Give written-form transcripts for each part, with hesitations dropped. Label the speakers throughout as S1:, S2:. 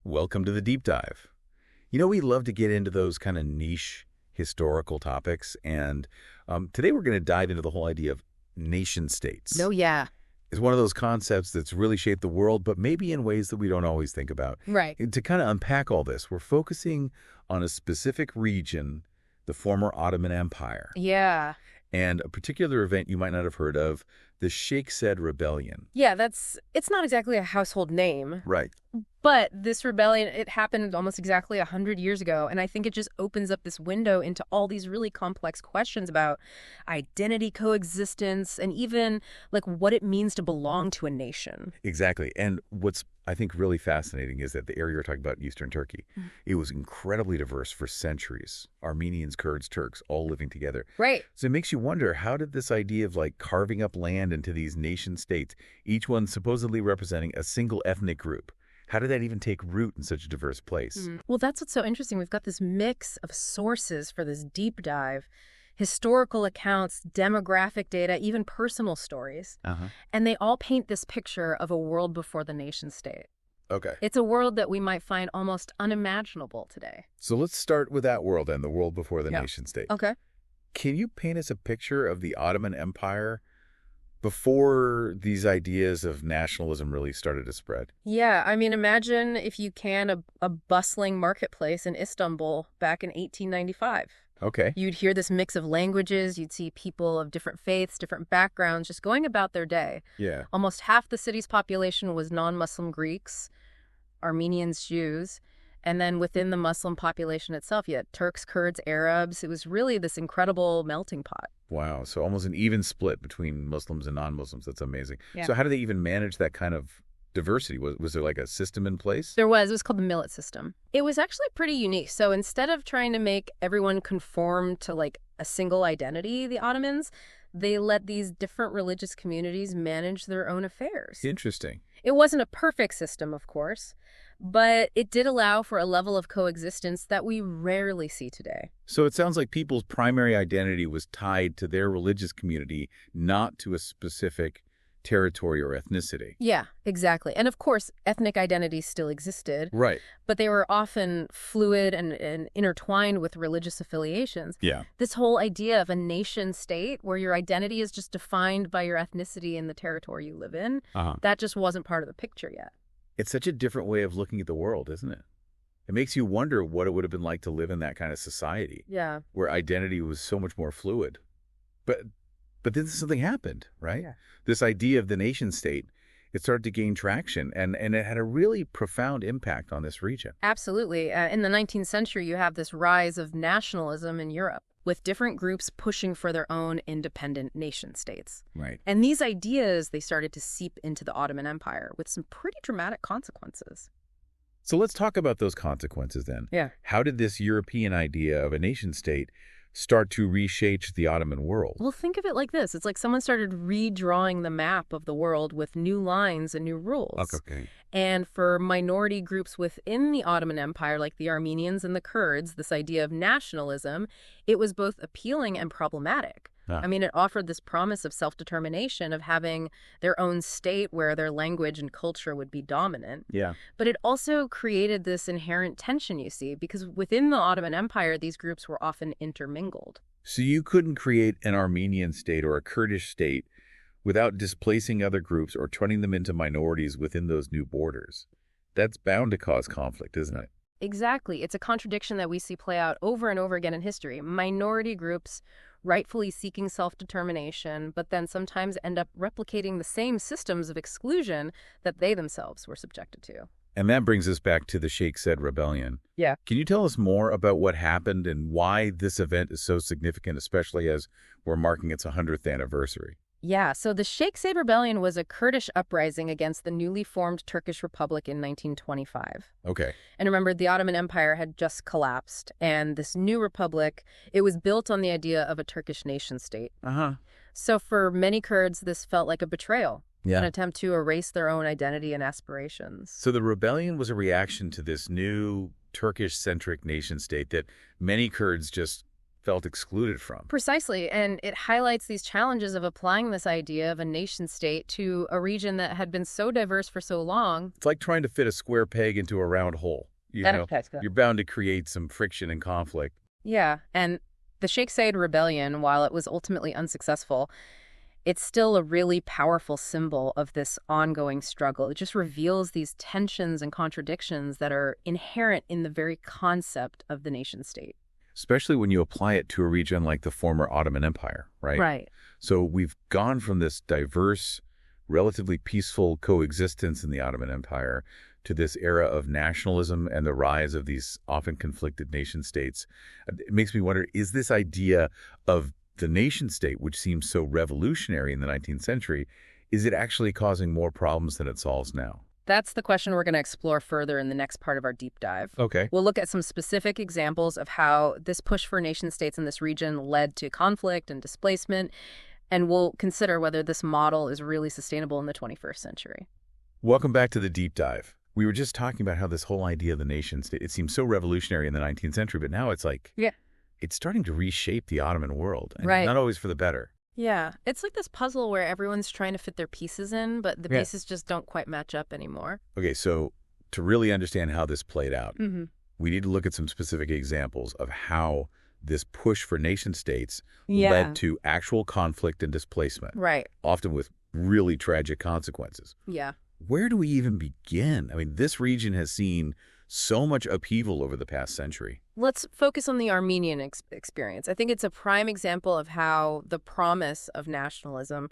S1: Welcome to the deep dive. We love to get into those kind of niche historical topics, and today we're going to dive into the whole idea of nation states.
S2: Oh, yeah.
S1: It's one of those concepts that's really shaped the world, but maybe in ways that we don't always think about.
S2: Right.
S1: And to kind of unpack all this, we're focusing on a specific region, the former Ottoman Empire,
S2: Yeah.
S1: and a particular event you might not have heard of, the Sheikh Rebellion.
S2: Yeah, it's not exactly a household name.
S1: Right.
S2: But this rebellion, it happened almost exactly 100 years ago, and I think it just opens up this window into all these really complex questions about identity coexistence and even like what it means to belong to a nation.
S1: Exactly. And what's, I think, really fascinating is that the area you're talking about, Eastern Turkey, it was incredibly diverse for centuries. Armenians, Kurds, Turks, all living together.
S2: Right.
S1: So it makes you wonder, how did this idea of like carving up land into these nation states, each one supposedly representing a single ethnic group, how did that even take root in such a diverse place?
S2: Well, that's what's so interesting. We've got this mix of sources for this deep dive, historical accounts, demographic data, even personal stories. And they all paint this picture of a world before the nation state.
S1: Okay.
S2: It's a world that we might find almost unimaginable today.
S1: So let's start with that world then, the world before the nation state.
S2: Okay.
S1: Can you paint us a picture of the Ottoman Empire before these ideas of nationalism really started to spread?
S2: Yeah, I mean, imagine, if you can, a bustling marketplace in Istanbul back in 1895.
S1: Okay.
S2: You'd hear this mix of languages, you'd see people of different faiths, different backgrounds, just going about their day.
S1: Yeah.
S2: Almost half the city's population was non-Muslim Greeks, Armenians, Jews, and then within the Muslim population itself, you had Turks, Kurds, Arabs. It was really this incredible melting pot.
S1: Wow. So almost an even split between Muslims and non-Muslims. That's amazing.
S2: Yeah.
S1: So how do they even manage that kind of diversity? Was there like a system in place?
S2: There was. It was called the millet system. It was actually pretty unique. So instead of trying to make everyone conform to like a single identity, the Ottomans, they let these different religious communities manage their own affairs.
S1: Interesting.
S2: It wasn't a perfect system, of course, but it did allow for a level of coexistence that we rarely see today.
S1: So it sounds like people's primary identity was tied to their religious community, not to a specific territory or ethnicity.
S2: Yeah, exactly. And of course, ethnic identities still existed.
S1: Right.
S2: But they were often fluid and intertwined with religious affiliations.
S1: Yeah.
S2: This whole idea of a nation state where your identity is just defined by your ethnicity in the territory you live in, that just wasn't part of the picture yet.
S1: It's such a different way of looking at the world, isn't it? It makes you wonder what it would have been like to live in that kind of society.
S2: Yeah.
S1: Where identity was so much more fluid. But then something happened, right?
S2: Yeah.
S1: This idea of the nation state, it started to gain traction, and it had a really profound impact on this region.
S2: Absolutely. In the 19th century, you have this rise of nationalism in Europe, with different groups pushing for their own independent nation states.
S1: Right.
S2: And these ideas, they started to seep into the Ottoman Empire with some pretty dramatic consequences.
S1: So let's talk about those consequences then.
S2: Yeah.
S1: How did this European idea of a nation state start to reshape the Ottoman world?
S2: Well, think of it like this. It's like someone started redrawing the map of the world with new lines and new rules.
S1: Okay.
S2: And for minority groups within the Ottoman Empire, like the Armenians and the Kurds, this idea of nationalism, it was both appealing and problematic. I mean, it offered this promise of self-determination, of having their own state where their language and culture would be dominant.
S1: Yeah.
S2: But it also created this inherent tension, you see, because within the Ottoman Empire, these groups were often intermingled.
S1: So you couldn't create an Armenian state or a Kurdish state without displacing other groups or turning them into minorities within those new borders. That's bound to cause conflict, isn't it?
S2: Exactly. It's a contradiction that we see play out over and over again in history. Minority groups rightfully seeking self-determination, but then sometimes end up replicating the same systems of exclusion that they themselves were subjected to.
S1: And that brings us back to the Sheikh Rebellion.
S2: Yeah.
S1: Can you tell us more about what happened and why this event is so significant, especially as we're marking its 100th anniversary?
S2: Yeah, so the Sheikh Rebellion was a Kurdish uprising against the newly formed Turkish Republic in 1925.
S1: Okay.
S2: And remember, the Ottoman Empire had just collapsed, and this new republic, it was built on the idea of a Turkish nation state. So for many Kurds, this felt like a betrayal, an attempt to erase their own identity and aspirations.
S1: So the rebellion was a reaction to this new Turkish-centric nation state that many Kurds just felt excluded from.
S2: Precisely, and it highlights these challenges of applying this idea of a nation-state to a region that had been so diverse for so long.
S1: It's like trying to fit a square peg into a round hole. You're bound to create some friction and conflict.
S2: Yeah, and the Sheikh Rebellion, while it was ultimately unsuccessful, it's still a really powerful symbol of this ongoing struggle. It just reveals these tensions and contradictions that are inherent in the very concept of the nation-state.
S1: Especially when you apply it to a region like the former Ottoman Empire, right?
S2: Right.
S1: So we've gone from this diverse, relatively peaceful coexistence in the Ottoman Empire to this era of nationalism and the rise of these often conflicted nation-states. It makes me wonder, is this idea of the nation-state, which seems so revolutionary in the 19th century, is it actually causing more problems than it solves now?
S2: That's the question we're going to explore further in the next part of our deep dive.
S1: Okay.
S2: We'll look at some specific examples of how this push for nation-states in this region led to conflict and displacement, and we'll consider whether this model is really sustainable in the 21st century.
S1: Welcome back to the deep dive. We were just talking about how this whole idea of the nation-state, it seems so revolutionary in the 19th century, but now it's like, it's starting to reshape the Ottoman world, and not always for the better.
S2: Yeah, it's like this puzzle where everyone's trying to fit their pieces in, but the pieces just don't quite match up anymore.
S1: Okay, so to really understand how this played out, we need to look at some specific examples of how this push for nation-states led to actual conflict and displacement.
S2: Right.
S1: Often with really tragic consequences.
S2: Yeah.
S1: Where do we even begin? I mean, this region has seen so much upheaval over the past century.
S2: Let's focus on the Armenian experience. I think it's a prime example of how the promise of nationalism,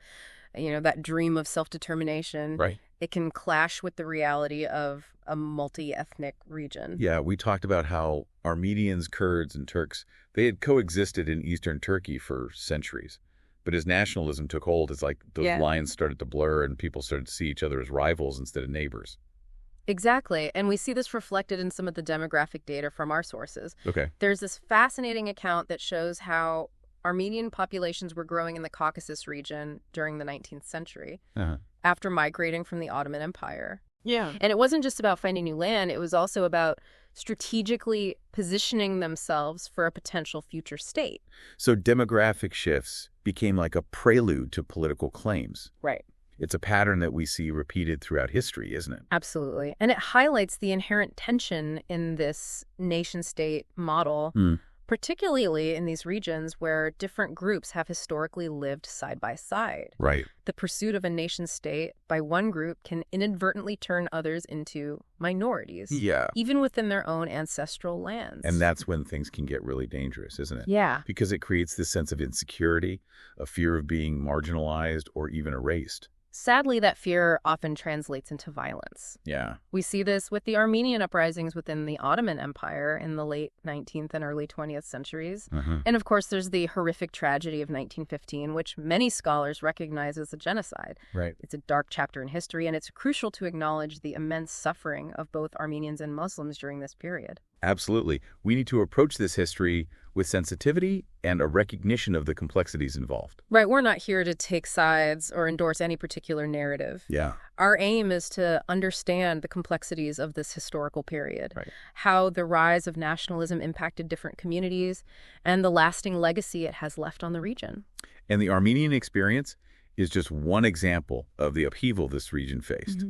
S2: that dream of self-determination, it can clash with the reality of a multi-ethnic region.
S1: Yeah, we talked about how Armenians, Kurds, and Turks, they had coexisted in eastern Turkey for centuries. But as nationalism took hold, it's like those lines started to blur and people started to see each other as rivals instead of neighbors.
S2: Exactly. And we see this reflected in some of the demographic data from our sources.
S1: Okay.
S2: There's this fascinating account that shows how Armenian populations were growing in the Caucasus region during the 19th century after migrating from the Ottoman Empire. Yeah. And it wasn't just about finding new land. It was also about strategically positioning themselves for a potential future state.
S1: So demographic shifts became like a prelude to political claims.
S2: Right.
S1: It's a pattern that we see repeated throughout history, isn't it?
S2: Absolutely. And it highlights the inherent tension in this nation-state model, particularly in these regions where different groups have historically lived side by side.
S1: Right.
S2: The pursuit of a nation-state by one group can inadvertently turn others into minorities, even within their own ancestral lands.
S1: And that's when things can get really dangerous, isn't it?
S2: Yeah.
S1: Because it creates this sense of insecurity, a fear of being marginalized or even erased.
S2: Sadly, that fear often translates into violence.
S1: Yeah.
S2: We see this with the Armenian uprisings within the Ottoman Empire in the late 19th and early 20th centuries. And of course, there's the horrific tragedy of 1915, which many scholars recognize as a genocide.
S1: Right.
S2: It's a dark chapter in history, and it's crucial to acknowledge the immense suffering of both Armenians and Muslims during this period.
S1: Absolutely. We need to approach this history with sensitivity and a recognition of the complexities involved.
S2: Right. We're not here to take sides or endorse any particular narrative.
S1: Yeah.
S2: Our aim is to understand the complexities of this historical period,
S1: Right.
S2: how the rise of nationalism impacted different communities, and the lasting legacy it has left on the region.
S1: And the Armenian experience is just one example of the upheaval this region faced.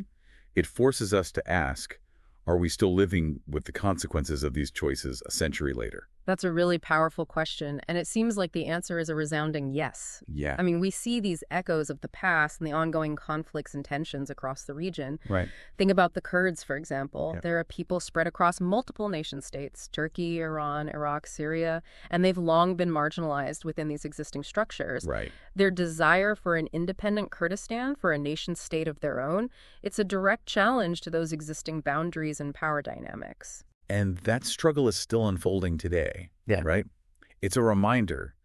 S1: It forces us to ask, are we still living with the consequences of these choices a century later?
S2: That's a really powerful question, and it seems like the answer is a resounding yes.
S1: Yeah.
S2: I mean, we see these echoes of the past and the ongoing conflicts and tensions across the region.
S1: Right.
S2: Think about the Kurds, for example.
S1: Yep.
S2: They're a people spread across multiple nation-states, Turkey, Iran, Iraq, Syria, and they've long been marginalized within these existing structures.
S1: Right.
S2: Their desire for an independent Kurdistan, for a nation-state of their own, it's a direct challenge to those existing boundaries and power dynamics.
S1: And that struggle is still unfolding today, right? It's a reminder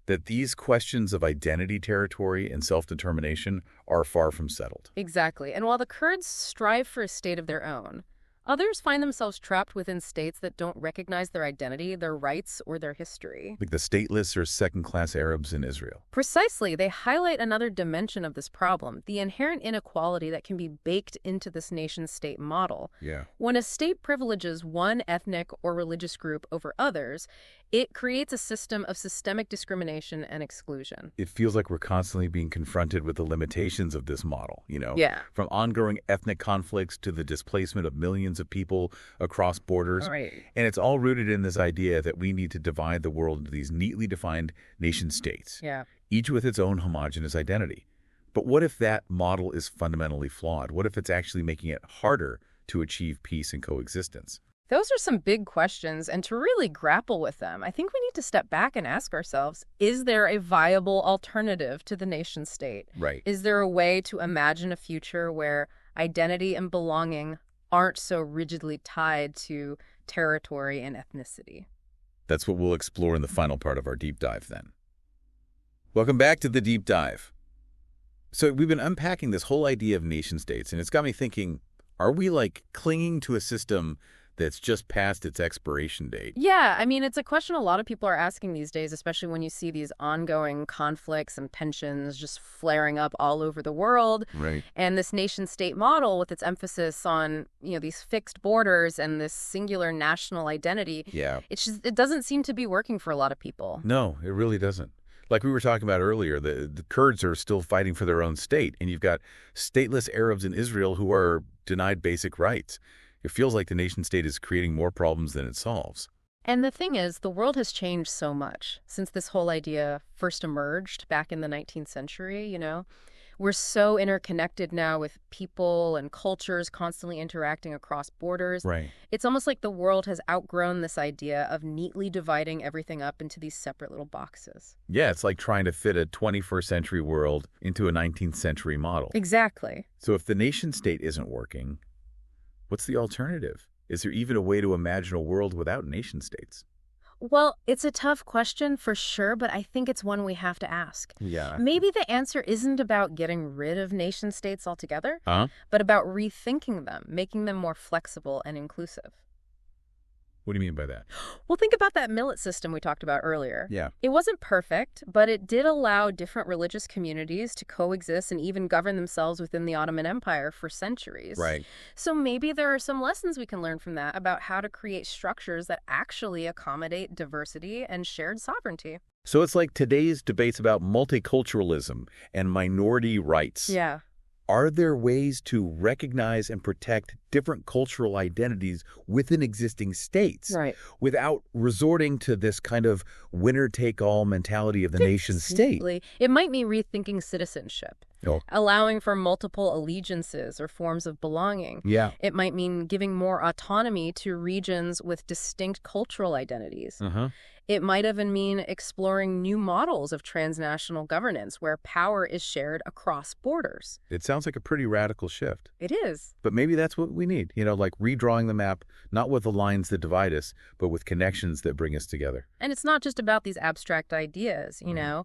S1: that these questions of identity, territory, and self-determination are far from settled.
S2: Exactly. And while the Kurds strive for a state of their own, others find themselves trapped within states that don't recognize their identity, their rights, or their history.
S1: Like the stateless or second-class Arabs in Israel.
S2: Precisely. They highlight another dimension of this problem, the inherent inequality that can be baked into this nation-state model.
S1: Yeah.
S2: When a state privileges one ethnic or religious group over others, It creates a system of systemic discrimination and exclusion.
S1: It feels like we're constantly being confronted with the limitations of this model,
S2: Yeah.
S1: from ongoing ethnic conflicts to the displacement of millions of people across borders.
S2: Right.
S1: And it's all rooted in this idea that we need to divide the world into these neatly defined nation states,
S2: Yeah.
S1: each with its own homogenous identity. But what if that model is fundamentally flawed? What if it's actually making it harder to achieve peace and coexistence?
S2: Those are some big questions, and to really grapple with them, I think we need to step back and ask ourselves, is there a viable alternative to the nation state?
S1: Right.
S2: Is there a way to imagine a future where identity and belonging aren't so rigidly tied to territory and ethnicity?
S1: That's what we'll explore in the final part of our deep dive then. Welcome back to the deep dive. So we've been unpacking this whole idea of nation states, and it's got me thinking, are we clinging to a system that's just past its expiration date?
S2: Yeah, I mean, it's a question a lot of people are asking these days, especially when you see these ongoing conflicts and tensions just flaring up all over the world.
S1: Right.
S2: And this nation-state model with its emphasis on, these fixed borders and this singular national identity,
S1: Yeah.
S2: it doesn't seem to be working for a lot of people.
S1: No, it really doesn't. Like we were talking about earlier, the Kurds are still fighting for their own state, and you've got stateless Arabs in Israel who are denied basic rights. It feels like the nation-state is creating more problems than it solves.
S2: And the thing is, the world has changed so much since this whole idea first emerged back in the 19th century, We're so interconnected now with people and cultures constantly interacting across borders.
S1: Right.
S2: It's almost like the world has outgrown this idea of neatly dividing everything up into these separate little boxes.
S1: Yeah, it's like trying to fit a 21st century world into a 19th century model.
S2: Exactly.
S1: So if the nation-state isn't working, what's the alternative? Is there even a way to imagine a world without nation-states?
S2: Well, it's a tough question for sure, but I think it's one we have to ask.
S1: Yeah.
S2: Maybe the answer isn't about getting rid of nation states altogether,
S1: Huh?
S2: but about rethinking them, making them more flexible and inclusive.
S1: What do you mean by that?
S2: Well, think about that millet system we talked about earlier.
S1: Yeah.
S2: It wasn't perfect, but it did allow different religious communities to coexist and even govern themselves within the Ottoman Empire for centuries.
S1: Right.
S2: So maybe there are some lessons we can learn from that about how to create structures that actually accommodate diversity and shared sovereignty.
S1: So it's like today's debates about multiculturalism and minority rights.
S2: Yeah.
S1: Are there ways to recognize and protect different cultural identities within existing states without resorting to this kind of winner-take-all mentality of the nation state?
S2: It might mean rethinking citizenship, allowing for multiple allegiances or forms of belonging.
S1: Yeah.
S2: It might mean giving more autonomy to regions with distinct cultural identities. It might even mean exploring new models of transnational governance where power is shared across borders.
S1: It sounds like a pretty radical shift.
S2: It is.
S1: But maybe that's what we need, like redrawing the map, not with the lines that divide us, but with connections that bring us together.
S2: And it's not just about these abstract ideas,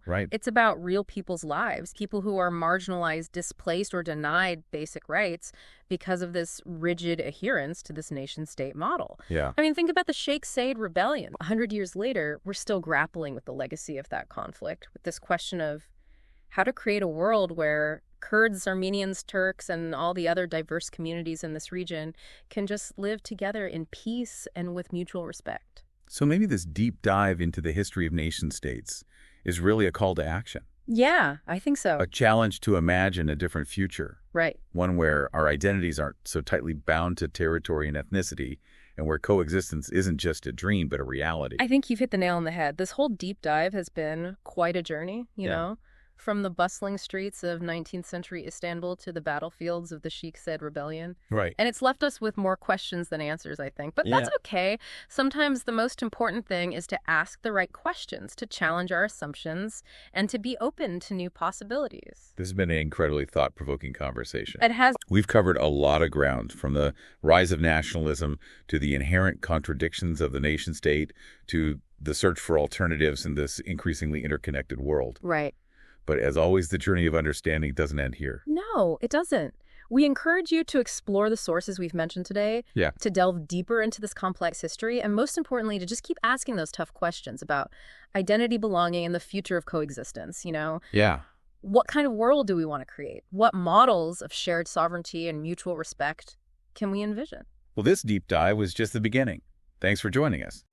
S1: Right.
S2: It's about real people's lives, people who are marginalized, displaced, or denied basic rights because of this rigid adherence to this nation-state model.
S1: Yeah.
S2: I mean, think about the Sheikh Rebellion. 100 years later, we're still grappling with the legacy of that conflict, with this question of how to create a world where Kurds, Armenians, Turks, and all the other diverse communities in this region can just live together in peace and with mutual respect.
S1: So maybe this deep dive into the history of nation-states is really a call to action.
S2: Yeah, I think so.
S1: A challenge to imagine a different future.
S2: Right.
S1: One where our identities aren't so tightly bound to territory and ethnicity, and where coexistence isn't just a dream, but a reality.
S2: I think you've hit the nail on the head. This whole deep dive has been quite a journey, you know? From the bustling streets of 19th century Istanbul to the battlefields of the Sheikh Rebellion.
S1: Right.
S2: And it's left us with more questions than answers, I think. But that's okay. Sometimes the most important thing is to ask the right questions, to challenge our assumptions, and to be open to new possibilities.
S1: This has been an incredibly thought-provoking conversation.
S2: It has.
S1: We've covered a lot of ground, from the rise of nationalism to the inherent contradictions of the nation-state to the search for alternatives in this increasingly interconnected world.
S2: Right.
S1: But as always, the journey of understanding doesn't end here.
S2: No, it doesn't. We encourage you to explore the sources we've mentioned today, to delve deeper into this complex history, and most importantly, to just keep asking those tough questions about identity, belonging, and the future of coexistence,
S1: Yeah.
S2: What kind of world do we want to create? What models of shared sovereignty and mutual respect can we envision?
S1: Well, this deep dive was just the beginning. Thanks for joining us.